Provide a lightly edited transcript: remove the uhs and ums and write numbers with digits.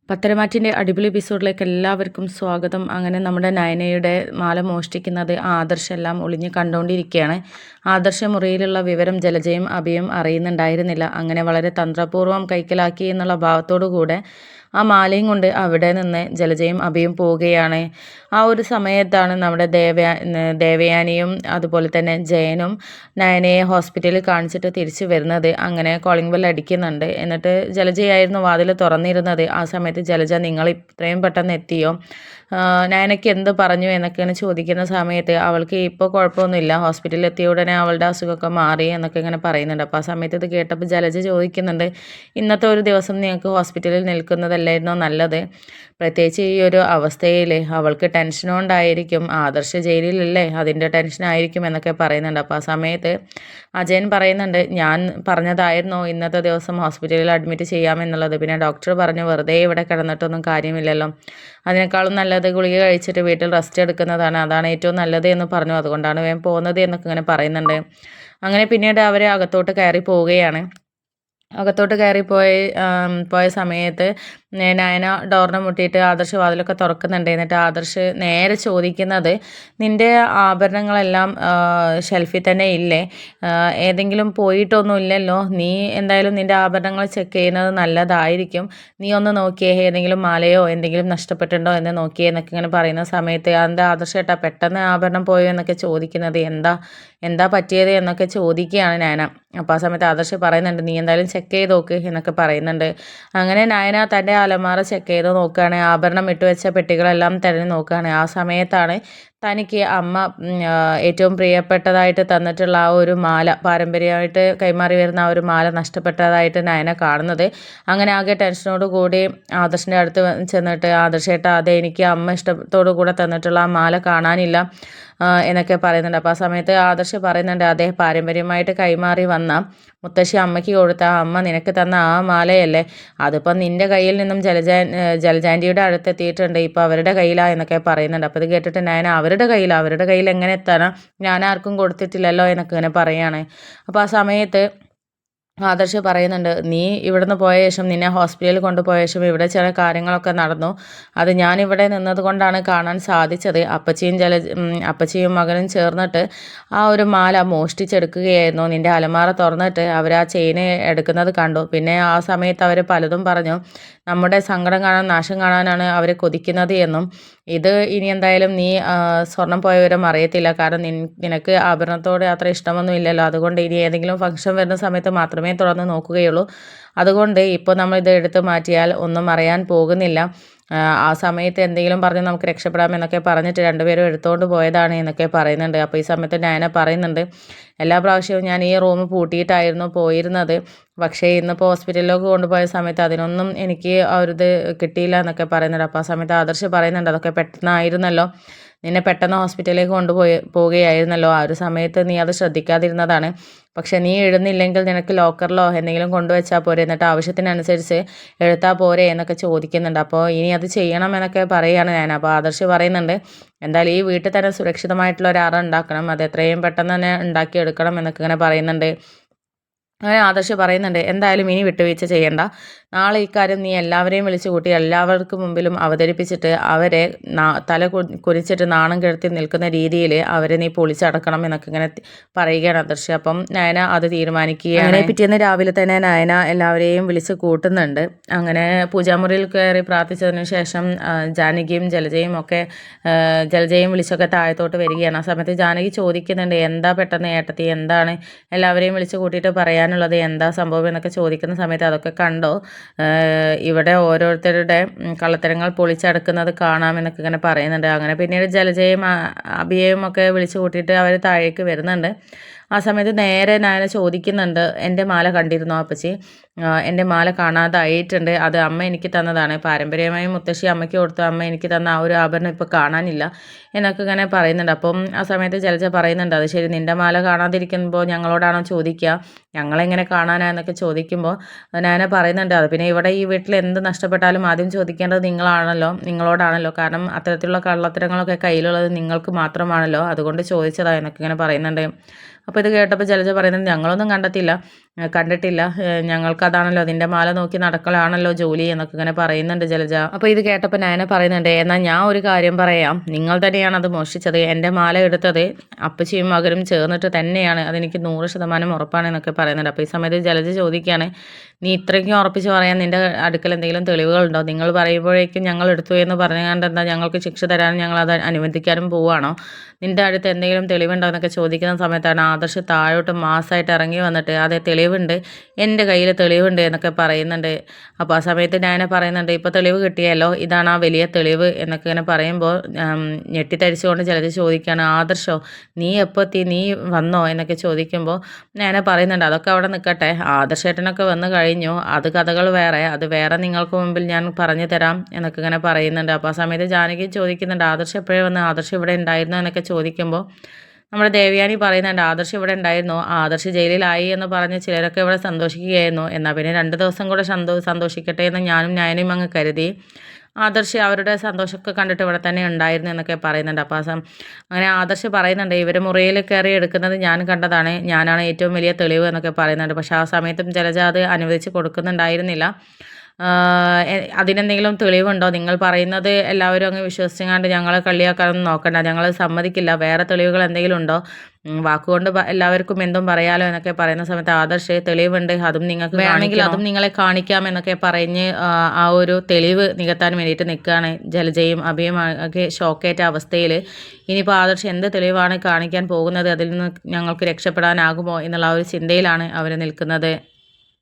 പത്തരമാറ്റിൻ്റെ അടിപൊളി എപ്പിസോഡിലേക്ക് എല്ലാവർക്കും സ്വാഗതം. അങ്ങനെ നമ്മുടെ നയനയുടെ മാല മോഷ്ടിക്കുന്നത് ആദർശെല്ലാം ഒളിഞ്ഞ് കണ്ടുകൊണ്ടിരിക്കുകയാണ്. ആദർശ മുറിയിലുള്ള വിവരം ജലജയും അഭിയും അറിയുന്നുണ്ടായിരുന്നില്ല. അങ്ങനെ വളരെ തന്ത്രപൂർവ്വം കൈക്കലാക്കി എന്നുള്ള ഭാവത്തോടു കൂടെ ആ മാലയും കൊണ്ട് അവിടെ നിന്ന് ജലജയും അഭിയും പോവുകയാണ്. ആ ഒരു സമയത്താണ് നമ്മുടെ ദേവയാനിയും അതുപോലെ തന്നെ ജയനും നയനയെ ഹോസ്പിറ്റലിൽ കാണിച്ചിട്ട് തിരിച്ചു വരുന്നത്. അങ്ങനെ കോളിംഗ് ബെൽ അടിക്കുന്നുണ്ട്. എന്നിട്ട് ജലജയായിരുന്നു വാതിൽ തുറന്നിരുന്നത്. ആ സമയത്ത് ജലജ, നിങ്ങൾ ഇത്രയും പെട്ടെന്ന് എത്തിയോ, നയനയ്ക്ക് എന്ത് പറഞ്ഞു എന്നൊക്കെയാണ് ചോദിക്കുന്ന സമയത്ത് അവൾക്ക് ഇപ്പോൾ കുഴപ്പമൊന്നുമില്ല, ഹോസ്പിറ്റലിൽ എത്തിയ ഉടനെ അവളുടെ അസുഖമൊക്കെ മാറി എന്നൊക്കെ ഇങ്ങനെ പറയുന്നുണ്ട്. അപ്പോൾ ആ സമയത്ത് ഇത് കേട്ടപ്പോൾ ജലജ ചോദിക്കുന്നുണ്ട്, ഇന്നത്തെ ഒരു ദിവസം നിങ്ങൾക്ക് ഹോസ്പിറ്റലിൽ നിൽക്കുന്നതല്ലായിരുന്നോ നല്ലത്? പ്രത്യേകിച്ച് ഈ ഒരു അവസ്ഥയിൽ അവൾക്ക് ടെൻഷൻ കൊണ്ടായിരിക്കും, ആദർശ ജയിലിലല്ലേ, അതിൻ്റെ ടെൻഷനായിരിക്കും എന്നൊക്കെ പറയുന്നുണ്ട്. അപ്പോൾ ആ സമയത്ത് അജയൻ പറയുന്നുണ്ട്, ഞാൻ പറഞ്ഞതായിരുന്നോ ഇന്നത്തെ ദിവസം ഹോസ്പിറ്റലിൽ അഡ്മിറ്റ് ചെയ്യാമെന്നുള്ളത്? പിന്നെ ഡോക്ടർ പറഞ്ഞു വെറുതെ ഇവിടെ കിടന്നിട്ടൊന്നും കാര്യമില്ലല്ലോ, അതിനേക്കാളും നല്ലത് ഗുളിക കഴിച്ചിട്ട് വീട്ടിൽ റെസ്റ്റ് എടുക്കുന്നതാണ്, അതാണ് ഏറ്റവും നല്ലത് എന്ന് പറഞ്ഞു, അതുകൊണ്ടാണ് വേഗം പോകുന്നത് എന്നൊക്കെ ഇങ്ങനെ പറയുന്നുണ്ട്. അങ്ങനെ പിന്നീട് അവർ അകത്തോട്ട് കയറി പോവുകയാണ്. അകത്തോട്ട് പോയ സമയത്ത് നയന ഡോറിനെ മുട്ടിയിട്ട് ആദർശ് വാതിലൊക്കെ തുറക്കുന്നുണ്ട്. എന്നിട്ട് ആദർശ് നേരെ ചോദിക്കുന്നത്, നിൻ്റെ ആഭരണങ്ങളെല്ലാം ഷെൽഫിൽ തന്നെ ഇല്ലേ? ഏതെങ്കിലും പോയിട്ടൊന്നും ഇല്ലല്ലോ, നീ എന്തായാലും നിൻ്റെ ആഭരണങ്ങൾ ചെക്ക് ചെയ്യുന്നത് നല്ലതായിരിക്കും, നീ ഒന്ന് നോക്കിയേ, ഏതെങ്കിലും മാലയോ എന്തെങ്കിലും നഷ്ടപ്പെട്ടിട്ടുണ്ടോ എന്ന് നോക്കിയേ എന്നൊക്കെ ഇങ്ങനെ പറയുന്ന സമയത്ത് എന്താ ആദർശ് ഏട്ടാ പെട്ടെന്ന് ആഭരണം പോയോ എന്നൊക്കെ ചോദിക്കുന്നത്, എന്താ പറ്റിയത് എന്നൊക്കെ ചോദിക്കുകയാണ് നയന. അപ്പോൾ ആ സമയത്ത് ആദർശ് പറയുന്നുണ്ട്, നീ എന്തായാലും ചെക്ക് ചെയ്ത് നോക്ക് എന്നൊക്കെ പറയുന്നുണ്ട്. അങ്ങനെ നയന തൻ്റെ അലമാര ചെക്ക് ചെയ്ത് നോക്കുകയാണ്, ആഭരണം ഇട്ടുവെച്ച പെട്ടികളെല്ലാം തിരഞ്ഞു നോക്കുകയാണ്. ആ സമയത്താണ് തനിക്ക് അമ്മ ഏറ്റവും പ്രിയപ്പെട്ടതായിട്ട് തന്നിട്ടുള്ള ആ ഒരു മാല, പാരമ്പര്യമായിട്ട് കൈമാറി വരുന്ന ആ ഒരു മാല നഷ്ടപ്പെട്ടതായിട്ട് നയന കാണുന്നത്. അങ്ങനെ ആകെ ടെൻഷനോട് കൂടി ആദർശിൻ്റെ അടുത്ത് ചെന്നിട്ട്, ആദർശേട്ടാ അതെ, എനിക്ക് അമ്മ ഇഷ്ടത്തോടു കൂടെ തന്നിട്ടുള്ള ആ മാല കാണാനില്ല എന്നൊക്കെ പറയുന്നുണ്ട്. അപ്പോൾ ആ സമയത്ത് ആദർശ് പറയുന്നുണ്ട്, അതേ, പാരമ്പര്യമായിട്ട് കൈമാറി വന്ന മുത്തശ്ശി അമ്മയ്ക്ക് കൊടുത്ത അമ്മ നിനക്ക് തന്ന ആ മാലയല്ലേ, അതിപ്പം നിൻ്റെ കയ്യിൽ നിന്നും ജലജാൻറ്റിയുടെ അടുത്തെത്തിയിട്ടുണ്ട്, ഇപ്പോൾ അവരുടെ കയ്യിലാണ് എന്നൊക്കെ പറയുന്നുണ്ട്. അപ്പോൾ ഇത് കേട്ടിട്ട് ഞാൻ അവരുടെ കയ്യിൽ എങ്ങനെ എത്താനാ, ഞാൻ ആർക്കും കൊടുത്തിട്ടില്ലല്ലോ എന്നൊക്കെ ഇങ്ങനെ പറയുകയാണ്. അപ്പോൾ ആ സമയത്ത് ആദർശ് പറയുന്നുണ്ട്, നീ ഇവിടുന്ന് പോയ ശേഷം, നിന്നെ ഹോസ്പിറ്റലിൽ കൊണ്ടുപോയ ശേഷം ഇവിടെ ചില കാര്യങ്ങളൊക്കെ നടന്നു, അത് ഞാനിവിടെ നിന്നത് കൊണ്ടാണ് കാണാൻ സാധിച്ചത്. അപ്പച്ചിയും മകനും ചേർന്നിട്ട് ആ ഒരു മാല മോഷ്ടിച്ചെടുക്കുകയായിരുന്നു. നിൻ്റെ അലമാര തുറന്നിട്ട് അവർ ആ ചെയിന് എടുക്കുന്നത് കണ്ടു. പിന്നെ ആ സമയത്ത് അവർ പലതും പറഞ്ഞു, നമ്മുടെ സങ്കടം കാണാൻ, നാശം കാണാനാണ് അവർ കൊതിക്കുന്നത് എന്നും, ഇത് ഇനി എന്തായാലും നീ സ്വർണം പോയവരും അറിയത്തില്ല, കാരണം നിനക്ക് ആഭരണത്തോട് അത്ര ഇഷ്ടമൊന്നും ഇല്ലല്ലോ, അതുകൊണ്ട് ഇനി ഏതെങ്കിലും ഫംഗ്ഷൻ വരുന്ന സമയത്ത് മാത്രമേ തുറന്ന് നോക്കുകയുള്ളൂ, അതുകൊണ്ട് ഇപ്പോൾ നമ്മൾ ഇത് എടുത്ത് മാറ്റിയാൽ ഒന്നും അറിയാൻ പോകുന്നില്ല, ആ സമയത്ത് എന്തെങ്കിലും പറഞ്ഞ് നമുക്ക് രക്ഷപ്പെടാമെന്നൊക്കെ പറഞ്ഞിട്ട് രണ്ടുപേരും എടുത്തുകൊണ്ട് പോയതാണ് എന്നൊക്കെ പറയുന്നുണ്ട്. അപ്പോൾ ഈ സമയത്ത് നയന പറയുന്നുണ്ട്, എല്ലാ പ്രാവശ്യവും ഞാൻ ഈ റൂം പൂട്ടിയിട്ടായിരുന്നു പോയിരുന്നത്, പക്ഷേ ഇന്നിപ്പോൾ ഹോസ്പിറ്റലിലേക്ക് കൊണ്ടുപോയ സമയത്ത് അതിനൊന്നും എനിക്ക് ആ ഒരു ഇത് കിട്ടിയില്ല എന്നൊക്കെ പറയുന്നുണ്ട്. അപ്പോൾ ആ സമയത്ത് ആദർശ് പറയുന്നുണ്ട്, അതൊക്കെ പെട്ടെന്നായിരുന്നല്ലോ, നിന്നെ പെട്ടെന്ന് ഹോസ്പിറ്റലിലേക്ക് പോവുകയായിരുന്നല്ലോ, ആ ഒരു സമയത്ത് നീ അത് ശ്രദ്ധിക്കാതിരുന്നതാണ്, പക്ഷെ നീ എഴുന്നില്ലെങ്കിൽ നിനക്ക് ലോക്കറിലോ എന്തെങ്കിലും കൊണ്ടുവച്ചാൽ പോരെ, എന്നിട്ട് ആവശ്യത്തിനനുസരിച്ച് എഴുത്താൽ പോരെ എന്നൊക്കെ ചോദിക്കുന്നുണ്ട്. അപ്പോൾ ഇനി അത് ചെയ്യണം എന്നൊക്കെ പറയുകയാണ് ഞാൻ. അപ്പോൾ ആദർശ് പറയുന്നുണ്ട്, എന്തായാലും ഈ വീട്ടിൽ തന്നെ സുരക്ഷിതമായിട്ടുള്ള ഒരാളെ ഉണ്ടാക്കണം, അത് എത്രയും പെട്ടെന്ന് തന്നെ ഉണ്ടാക്കിയെടുക്കണം എന്നൊക്കെ ഇങ്ങനെ പറയുന്നുണ്ട്. അങ്ങനെ ആദർശ് പറയുന്നുണ്ട്, എന്തായാലും ഇനി വിട്ടുവീഴ്ച ചെയ്യണ്ട, നാളെ ഇക്കാര്യം നീ എല്ലാവരെയും വിളിച്ചു കൂട്ടി എല്ലാവർക്കും മുമ്പിലും അവതരിപ്പിച്ചിട്ട് അവരെ തല കുനിച്ചിട്ട് നാണം കെടുത്തി നിൽക്കുന്ന രീതിയിൽ അവരെ നീ പൊളിച്ചടക്കണം എന്നൊക്കെ ഇങ്ങനെ പറയുകയാണ് ആദർശ്. അപ്പം നയന അത് തീരുമാനിക്കുകയാണ്. അങ്ങനെ പിറ്റേന്ന് രാവിലെ തന്നെ നയന എല്ലാവരെയും വിളിച്ച് കൂട്ടുന്നുണ്ട്. അങ്ങനെ പൂജാമുറിയിൽ കയറി പ്രാർത്ഥിച്ചതിന് ശേഷം ജാനകിയും ജലജയും വിളിച്ചൊക്കെ താഴത്തോട്ട് വരികയാണ്. ആ സമയത്ത് ജാനകി ചോദിക്കുന്നുണ്ട്, എന്താ പെട്ടെന്ന് ഏട്ടത്തി, എന്താണ് എല്ലാവരെയും വിളിച്ച് കൂട്ടിയിട്ട് പറയാനുള്ളത്, എന്താ സംഭവം എന്നൊക്കെ ചോദിക്കുന്ന സമയത്ത്, അതൊക്കെ കണ്ടോ, ഇവിടെ ഓരോരുത്തരുടെ കള്ളത്തരങ്ങൾ പൊളിച്ചടക്കുന്നത് കാണാമെന്നൊക്കെ ഇങ്ങനെ പറയുന്നുണ്ട്. അങ്ങനെ പിന്നീട് ജലജയും അഭിയെയും ഒക്കെ വിളിച്ചു കൂട്ടിയിട്ട് അവർ താഴേക്ക് വരുന്നുണ്ട്. ആ സമയത്ത് നേരെ നയന ചോദിക്കുന്നുണ്ട്, എൻ്റെ മാല കണ്ടിരുന്നോ അപ്പച്ചി, എൻ്റെ മാല കാണാതായിട്ടുണ്ട്, അത് അമ്മ എനിക്ക് തന്നതാണ്, പാരമ്പര്യമായി മുത്തശ്ശി അമ്മയ്ക്ക് കൊടുത്തു, അമ്മ എനിക്ക് തന്ന ആ ഒരു ആഭരണം ഇപ്പോൾ കാണാനില്ല എന്നൊക്കെ ഇങ്ങനെ പറയുന്നുണ്ട്. അപ്പം ആ സമയത്ത് ജലജ പറയുന്നുണ്ട്, അത് ശരി, നിൻ്റെ മാല കാണാതിരിക്കുമ്പോൾ ഞങ്ങളോടാണോ ചോദിക്കുക, ഞങ്ങളെങ്ങനെ കാണാനാന്നൊക്കെ ചോദിക്കുമ്പോൾ നയന പറയുന്നുണ്ട്, അത് പിന്നെ ഇവിടെ ഈ വീട്ടിൽ എന്ത് നഷ്ടപ്പെട്ടാലും ആദ്യം ചോദിക്കേണ്ടത് നിങ്ങളോടാണല്ലോ, കാരണം അത്തരത്തിലുള്ള കള്ളത്തരങ്ങളൊക്കെ കയ്യിലുള്ളത് നിങ്ങൾക്ക് മാത്രമാണല്ലോ, അതുകൊണ്ട് ചോദിച്ചതാ എന്നൊക്കെ ഇങ്ങനെ പറയുന്നുണ്ട്. അപ്പോൾ ഇത് കേട്ടപ്പോൾ ജലജ പറയുന്നത്, ഞങ്ങളൊന്നും കണ്ടെത്തില്ല, കണ്ടിട്ടില്ല. ഞങ്ങൾക്കതാണല്ലോ അതിൻ്റെ മാല നോക്കി നടക്കലാണല്ലോ ജോലി എന്നൊക്കെ ഇങ്ങനെ പറയുന്നുണ്ട് ജലജ. അപ്പോൾ ഇത് കേട്ടപ്പോൾ നയന പറയുന്നുണ്ട്, എന്നാൽ ഞാൻ ഒരു കാര്യം പറയാം, നിങ്ങൾ തന്നെയാണ് അത് മോഷ്ടിച്ചത്. എൻ്റെ മാല എടുത്തത് അപ്പച്ചിയും മകനും ചേർന്നിട്ട് തന്നെയാണ്, അതെനിക്ക് 100% ഉറപ്പാണ് എന്നൊക്കെ പറയുന്നുണ്ട്. അപ്പോൾ ഈ സമയത്ത് ജലജ ചോദിക്കുകയാണ്, നീ ഇത്രയ്ക്കും ഉറപ്പിച്ച് പറയാൻ നിൻ്റെ അടുക്കൽ എന്തെങ്കിലും തെളിവുകളുണ്ടോ? നിങ്ങൾ പറയുമ്പോഴേക്കും ഞങ്ങൾ എടുത്തു എന്ന് പറഞ്ഞുകൊണ്ട് എന്താ ഞങ്ങൾക്ക് ശിക്ഷ തരാനും ഞങ്ങളത് അനുവദിക്കാനും പോവുകയാണോ? നിൻ്റെ അടുത്ത് എന്തെങ്കിലും തെളിവുണ്ടോ എന്നൊക്കെ ചോദിക്കുന്ന സമയത്താണ് ആദർശ് താഴോട്ട് മാസമായിട്ട് ഇറങ്ങി വന്നിട്ട്, അതെ തെളിവുണ്ട്, എൻ്റെ കയ്യിൽ തെളിവുണ്ട് എന്നൊക്കെ പറയുന്നുണ്ട്. അപ്പോൾ ആ സമയത്ത് ഞാൻ പറയുന്നുണ്ട്, ഇപ്പോൾ തെളിവ് കിട്ടിയല്ലോ, ഇതാണ് ആ വലിയ തെളിവ് എന്നൊക്കെ ഇങ്ങനെ പറയുമ്പോൾ ഞെട്ടിത്തരിച്ചുകൊണ്ട് ചിലത് ചോദിക്കുകയാണ്, ആദർശോ നീ എപ്പോൾ എത്തി, നീ വന്നോ എന്നൊക്കെ ചോദിക്കുമ്പോൾ ഞാൻ പറയുന്നുണ്ട്, അതൊക്കെ അവിടെ നിൽക്കട്ടെ, ആദർശേട്ടനൊക്കെ വന്നു കഴിഞ്ഞു, അത് കഥകൾ വേറെ, അത് വേറെ നിങ്ങൾക്ക് മുമ്പിൽ ഞാൻ പറഞ്ഞു തരാം എന്നൊക്കെ ഇങ്ങനെ പറയുന്നുണ്ട്. അപ്പോൾ ആ സമയത്ത് ജാനകി ചോദിക്കുന്നുണ്ട്, ആദർശ് എപ്പോഴേ വന്ന്, ആദർശ് ഇവിടെ ഉണ്ടായിരുന്നു എന്നൊക്കെ ചോദിക്കുമ്പോൾ നമ്മുടെ ദേവയാനി പറയുന്നുണ്ട്, ആദർശ് ഇവിടെ ഉണ്ടായിരുന്നു, ആദർശ് ജയിലിലായി എന്ന് പറഞ്ഞ് ചിലരൊക്കെ ഇവിടെ സന്തോഷിക്കുകയായിരുന്നു, എന്നാൽ പിന്നെ 2 ദിവസം കൂടെ സന്തോഷിക്കട്ടെ എന്ന് ഞാനും നയനയും അങ്ങ് കരുതി. ആദർശ് അവരുടെ സന്തോഷമൊക്കെ കണ്ടിട്ട് ഇവിടെ തന്നെ ഉണ്ടായിരുന്നു എന്നൊക്കെ പറയുന്നുണ്ട്. അപ്പോൾ അങ്ങനെ ആദർശ് പറയുന്നുണ്ട്, ഇവർ മുറിയിൽ കയറി എടുക്കുന്നത് ഞാൻ കണ്ടതാണ്, ഞാനാണ് ഏറ്റവും വലിയ തെളിവ് എന്നൊക്കെ പറയുന്നുണ്ട്. പക്ഷേ ആ സമയത്തും ജലജ അത് അനുവദിച്ച് കൊടുക്കുന്നുണ്ടായിരുന്നില്ല. അതിനെന്തെങ്കിലും തെളിവുണ്ടോ? നിങ്ങൾ പറയുന്നത് എല്ലാവരും അങ്ങ് വിശ്വസിച്ചങ്ങാണ്ട് ഞങ്ങളെ കളിയാക്കാനൊന്നും നോക്കണ്ട, ഞങ്ങൾ സമ്മതിക്കില്ല, വേറെ തെളിവുകൾ എന്തെങ്കിലും ഉണ്ടോ? വാക്കുകൊണ്ട് എല്ലാവർക്കും എന്തും പറയാലോ എന്നൊക്കെ പറയുന്ന സമയത്ത് ആദർശ് തെളിവുണ്ട്, അതും നിങ്ങൾക്ക് വേണമെങ്കിൽ അതും നിങ്ങളെ കാണിക്കാം എന്നൊക്കെ പറഞ്ഞ് ആ ഒരു തെളിവ് നികത്താൻ വേണ്ടിയിട്ട് നിൽക്കുകയാണ്. ജലജയും അഭിയും ഒക്കെ ഷോക്കേറ്റ അവസ്ഥയിൽ ഇനിയിപ്പോൾ ആദർശ് എന്ത് തെളിവാണ് കാണിക്കാൻ പോകുന്നത്, അതിൽ നിന്ന് ഞങ്ങൾക്ക് രക്ഷപ്പെടാനാകുമോ എന്നുള്ള ആ ഒരു ചിന്തയിലാണ് അവർ നിൽക്കുന്നത്.